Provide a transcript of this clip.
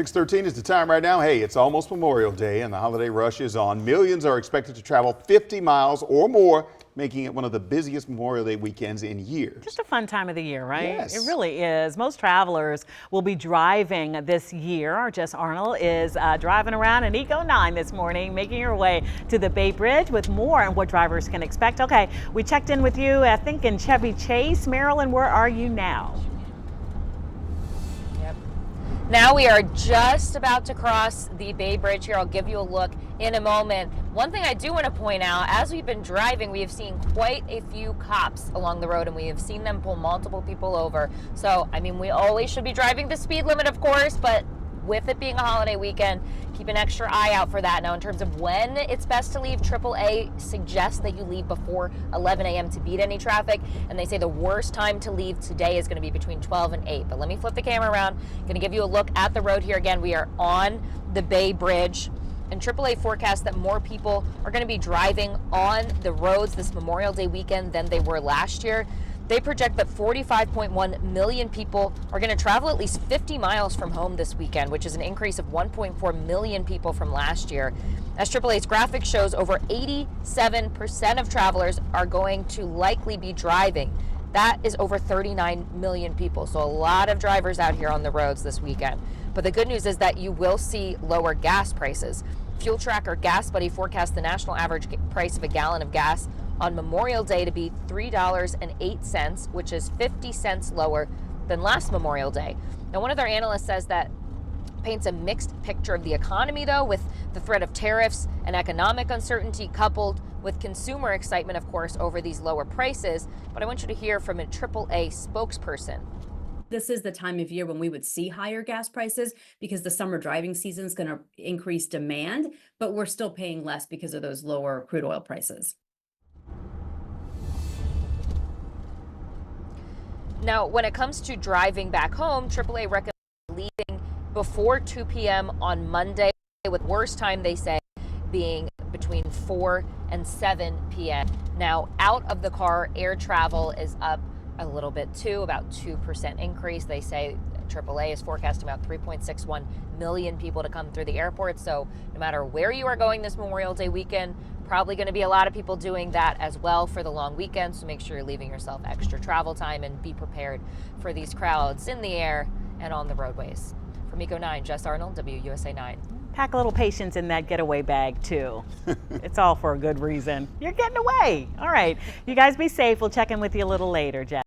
6:13 is the time right now. Hey, it's almost Memorial Day and the holiday rush is on. Millions are expected to travel 50 miles or more, making it one of the busiest Memorial Day weekends in years. Just a fun time of the year, right? Yes. It really is. Most travelers will be driving this year. Our Jess Arnold is driving around in Eco 9 this morning, making her way to the Bay Bridge with more on what drivers can expect. Okay, we checked in with you, I think, in Chevy Chase. Marilyn, where are you now? Now we are just about to cross the Bay Bridge here. I'll give you a look in a moment. One thing I do want to point out, as we've been driving, we have seen quite a few cops along the road and we have seen them pull multiple people over. So, I mean, we always should be driving the speed limit, of course, but with it being a holiday weekend, keep an extra eye out for that. Now, in terms of when it's best to leave, AAA suggests that you leave before 11 a.m. to beat any traffic, and they say the worst time to leave today is going to be between 12 and 8. But let me flip the camera around. I'm going to give you a look at the road here. Again, we are on the Bay Bridge, and AAA forecasts that more people are going to be driving on the roads this Memorial Day weekend than they were last year. They project that 45.1 million people are going to travel at least 50 miles from home this weekend, which is an increase of 1.4 million people from last year. As AAA's graphic shows, over 87% of travelers are going to likely be driving. That is over 39 million people. So a lot of drivers out here on the roads this weekend. But the good news is that you will see lower gas prices. Fuel Tracker Gas Buddy forecasts the national average price of a gallon of gas on Memorial Day to be $3.08, which is 50 cents lower than last Memorial Day. Now, one of their analysts says that paints a mixed picture of the economy, though, with the threat of tariffs and economic uncertainty coupled with consumer excitement, of course, over these lower prices. But I want you to hear from a AAA spokesperson. This is the time of year when we would see higher gas prices because the summer driving season is going to increase demand, but we're still paying less because of those lower crude oil prices. Now, when it comes to driving back home, AAA recommends leaving before 2 p.m. on Monday, with worst time, they say, being between 4 and 7 p.m. Now, out of the car, air travel is up a little bit too, about 2% increase. They say AAA is forecasting about 3.61 million people to come through the airport. So no matter where you are going this Memorial Day weekend, probably going to be a lot of people doing that as well for the long weekend. So make sure you're leaving yourself extra travel time and be prepared for these crowds in the air and on the roadways. From Eco 9, Jess Arnold, WUSA 9. Pack a little patience in that getaway bag, too. It's all for a good reason. You're getting away. All right. You guys be safe. We'll check in with you a little later, Jess.